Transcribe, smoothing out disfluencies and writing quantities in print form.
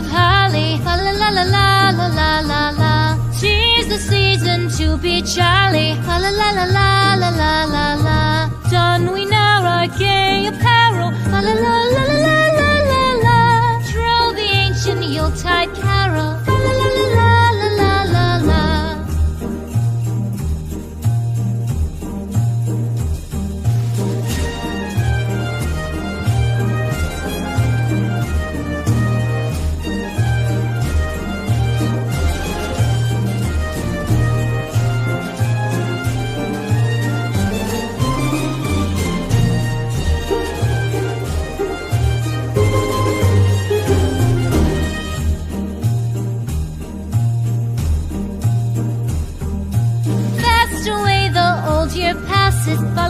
of holly, fa la la la la la la la la. 'Tis the season to be jolly, fa la la la la la la la la. Don we now our gay apparel, fa la la la la la la la la. Troll the ancient Yuletide carol, fa la la la la la la la la. Fast away the old year passes by.